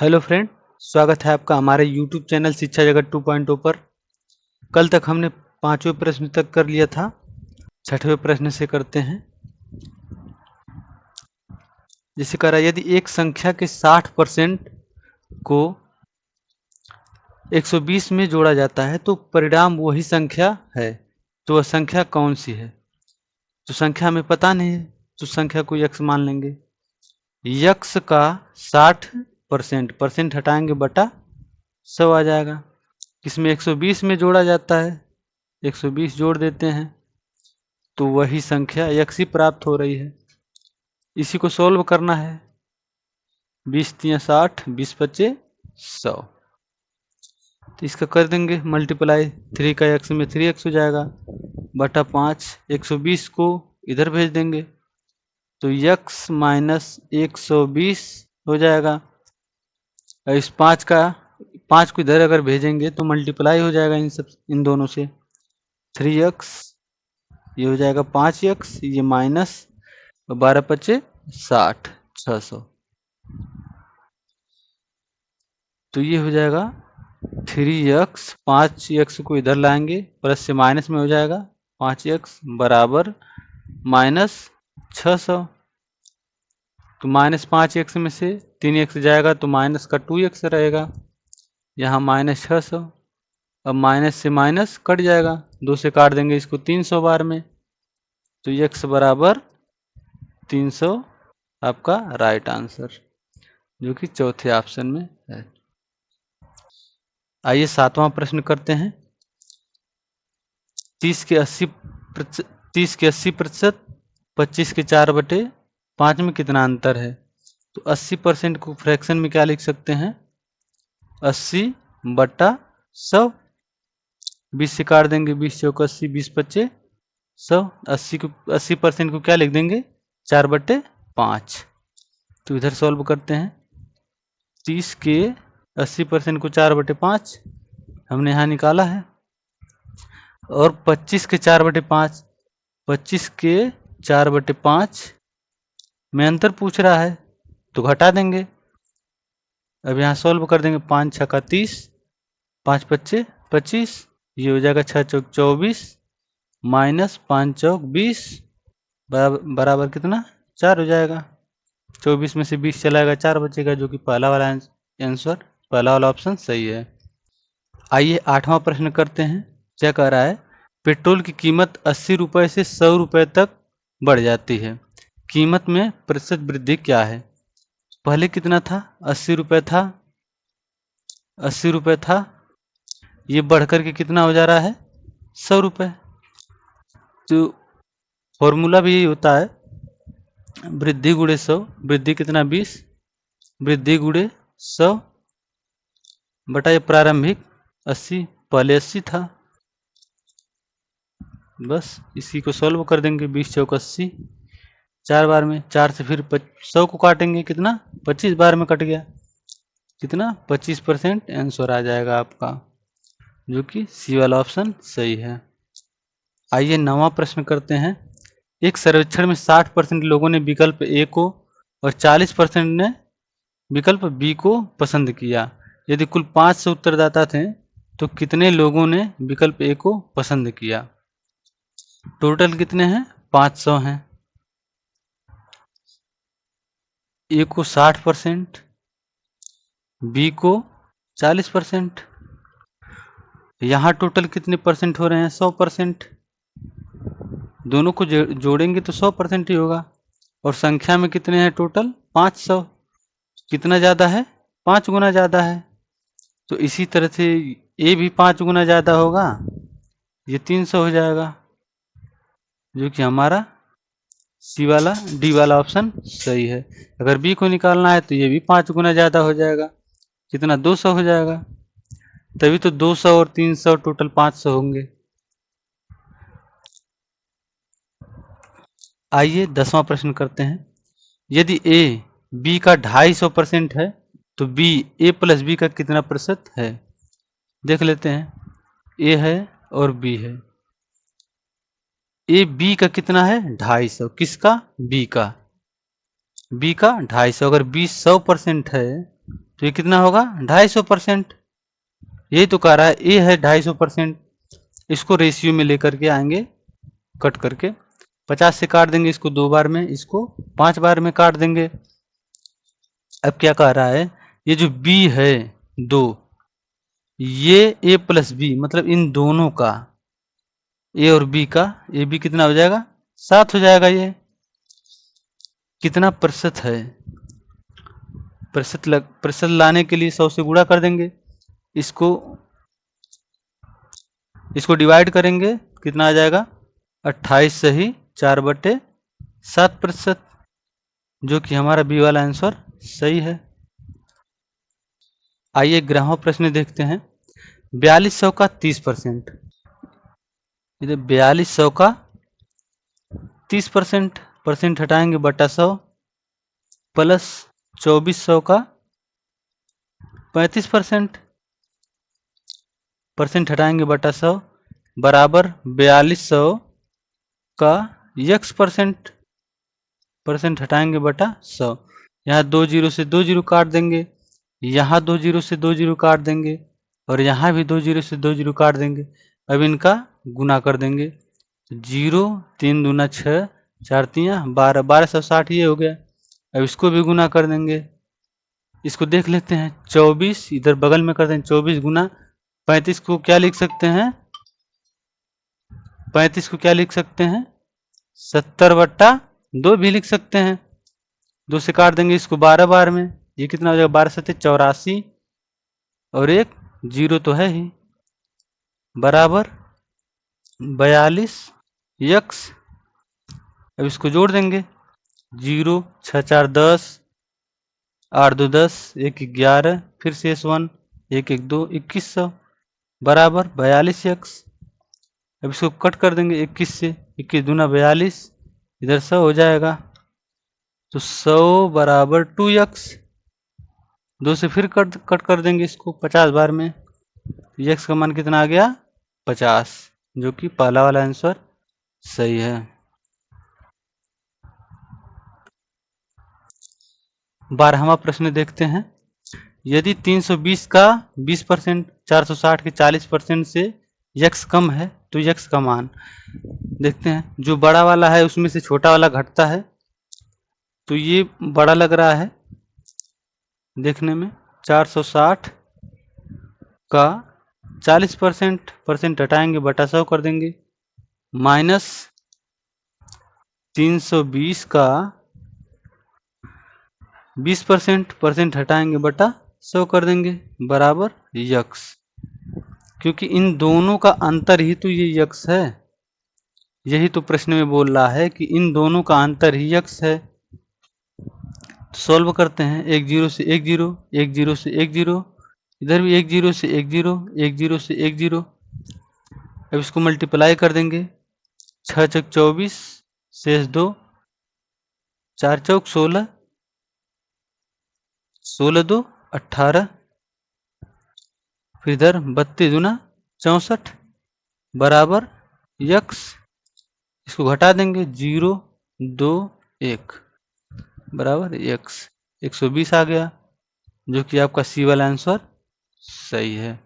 Hello friend, स्वागत है आपका हमारे यूट्यूब चैनल शिक्षा जगत 2.0 पर। कल तक हमने 5वें प्रश्न तक कर लिया था। 6वें प्रश्न से करते हैं। जैसे कह रहा है, यदि एक संख्या के 60% को 120 में जोड़ा जाता है तो परिणाम वही संख्या है, तो वह संख्या कौन सी है? तो संख्या हमें पता नहीं है, तो संख्या को यक्स मान लेंगे। यक्स का 60% परसेंट हटाएंगे बटा 100 आ जाएगा। इसमें 120 में जोड़ा जाता है, 120 जोड़ देते हैं तो वही संख्या यक्स ही प्राप्त हो रही है। इसी को सोल्व करना है। 20 तिया 60, 20 पचे 100, तो इसका कर देंगे मल्टीप्लाई। 3 का एक्स में 3x हो जाएगा बटा 5। 120 को इधर भेज देंगे तो x माइनस 120 हो जाएगा। इस 5 को इधर अगर भेजेंगे तो मल्टीप्लाई हो जाएगा इन दोनों से। 3x ये हो जाएगा 5x, ये माइनस 12 पचे 60, 600, तो ये हो जाएगा 3x। 5x को इधर लाएंगे, प्लस से माइनस में हो जाएगा 5x बराबर माइनस 600। तो माइनस 5x में से 3x जाएगा तो माइनस का 2x रहेगा, यहाँ माइनस 600। अब माइनस से माइनस कट जाएगा, 2 से काट देंगे इसको 300 बार में, तो x बराबर 300 आपका राइट आंसर, जो कि चौथे ऑप्शन में है। आइए 7वां प्रश्न करते हैं। 30 के 80%, 25 के 4/5 में कितना अंतर है? तो 80% को फ्रैक्शन में क्या लिख सकते हैं? 80 बटा 100। 20 से काट देंगे, 20 चौक 80, 20 पच्चे 100। 80% को क्या लिख देंगे? 4/5। तो इधर सॉल्व करते हैं। 30 के 80% को 4/5 हमने यहाँ निकाला है, और 25 के 4/5, 25 के 4/5 में अंतर पूछ रहा है तो घटा देंगे। अब यहाँ सॉल्व कर देंगे। 5 छक्का 30, 5 पच्चे 25, ये हो जाएगा 6 चौक 24 माइनस 5 चौक 20 बराबर कितना? 4 हो जाएगा। 24 में से 20 चलाएगा, 4 बचेगा, जो कि पहला वाला आंसर, पहला वाला ऑप्शन सही है। आइए 8वां प्रश्न करते हैं। क्या कह रहा है? पेट्रोल की कीमत 80 रुपये से 100 रुपये तक बढ़ जाती है, कीमत में प्रतिशत वृद्धि क्या है? पहले कितना था? 80 रुपये था, 80 रुपये था, ये बढ़कर के कितना हो जा रहा है? 100 रुपये। तो फॉर्मूला भी यही होता है, वृद्धि गुणे 100। वृद्धि कितना? 20, वृद्धि गुणे 100 बटा ये प्रारंभिक 80, पहले 80 था। बस इसी को सॉल्व कर देंगे। 20 चौक 80, 4 बार में, 4 से फिर 100 को काटेंगे, कितना? 25 बार में कट गया, कितना? 25% आंसर आ जाएगा आपका, जो कि सी वाला ऑप्शन सही है। आइए 9वां प्रश्न करते हैं। एक सर्वेक्षण में 60% लोगों ने विकल्प ए को और 40% ने विकल्प बी को पसंद किया। यदि कुल 500 उत्तरदाता थे तो कितने लोगों ने विकल्प ए को पसंद किया? टोटल कितने हैं? 500 हैं। ए को 60%, बी को 40%। यहाँ टोटल कितने परसेंट हो रहे हैं? 100%। दोनों को जोड़ेंगे तो 100% ही होगा। और संख्या में कितने हैं टोटल? 500। कितना ज़्यादा है? 5 गुना ज़्यादा है। तो इसी तरह से ए भी 5 गुना ज़्यादा होगा, ये 300 हो जाएगा, जो कि हमारा सी वाला, डी वाला ऑप्शन सही है। अगर बी को निकालना है तो ये भी 5 गुना ज़्यादा हो जाएगा, कितना? 200 हो जाएगा। तभी तो 200 और 300 टोटल 500 होंगे। आइए 10वां प्रश्न करते हैं। यदि ए बी का 250% है तो बी ए प्लस बी का कितना प्रतिशत है? देख लेते हैं। ए है और बी है। ए बी का कितना है? 250। किसका? बी का। बी का 250। अगर बी 100% है तो ये कितना होगा 250%। यही तो कह रहा है, ए है 250%। इसको रेशियो में लेकर के आएंगे, कट करके 50 से काट देंगे, इसको 2 बार में, इसको 5 बार में काट देंगे। अब क्या कह रहा है, ये जो b है 2, ये a प्लस बी मतलब इन दोनों का, a और b का, ए बी कितना हो जाएगा 7 हो जाएगा। ये कितना प्रतिशत है, प्रतिशत लाने के लिए 100 से गुणा कर देंगे, इसको डिवाइड करेंगे, कितना आ जाएगा 28 सही 4/7%, जो कि हमारा बी वाला आंसर सही है। आइए 11वां प्रश्न देखते हैं। 4200 का 30%, इधर 4200 का 30% परसेंट हटाएंगे बटा 100, प्लस 2400 का 35% परसेंट हटाएंगे बटा 100, बराबर 4200 का x परसेंट हटाएंगे बटा 100। यहाँ 2 जीरो से 2 जीरो काट देंगे, यहाँ 2 जीरो से 2 जीरो काट देंगे, और यहाँ भी 2 जीरो से 2 जीरो काट देंगे। अब इनका गुना कर देंगे, 0 3 दूना 6, 4 तियाँ 12, 1260 ये हो गया। अब इसको भी गुना कर देंगे, इसको देख लेते हैं, 24 इधर बगल में कर देंगे, 24 गुना 35 को क्या लिख सकते हैं, 35 को क्या लिख सकते हैं 70/2 भी लिख सकते हैं। 2 से काट देंगे इसको 12 बार में, ये कितना हो जाएगा 12 7 84, और एक 0 तो है ही, बराबर 42x। अब इसको जोड़ देंगे, 0 6 4 10, 8 2 10, 1 11, फिर से S1 1 1 2 2100, बराबर 42x। अब इसको कट कर देंगे 21 से, 21 दूना 42, इधर 100 हो जाएगा, तो 100 बराबर 2x। 2 से फिर कट कर देंगे इसको 50 बार में, x का मान कितना आ गया 50, जो कि पहला वाला आंसर सही है। 12वां प्रश्न देखते हैं। यदि 320 का 20%, 460 के 40% से x कम है तो x का मान देखते हैं। जो बड़ा वाला है उसमें से छोटा वाला घटता है, तो ये बड़ा लग रहा है देखने में। 460 का 40% हटाएंगे बटा 100 कर देंगे, माइनस 320 का 20% हटाएंगे बटा 100 कर देंगे, बराबर यक्स। क्योंकि इन दोनों का अंतर ही तो ये यक्स है, यही तो प्रश्न में बोल रहा है कि इन दोनों का अंतर ही यक्स है। तो सॉल्व करते हैं, 1 0 से 1 0, 1 0 से 1 0, इधर भी 1 0 से 1 0, 1 0 से 1 0। अब इसको मल्टीप्लाई कर देंगे, 6 चौक 24, शेष 2, 4 चौक 16, 16 2 18, फिर इधर 32 दूना 64, बराबर यक्स। इसको घटा देंगे, 0 2 1, बराबर यक्स। 120 आ गया, जो कि आपका सी वाला आंसर सही है।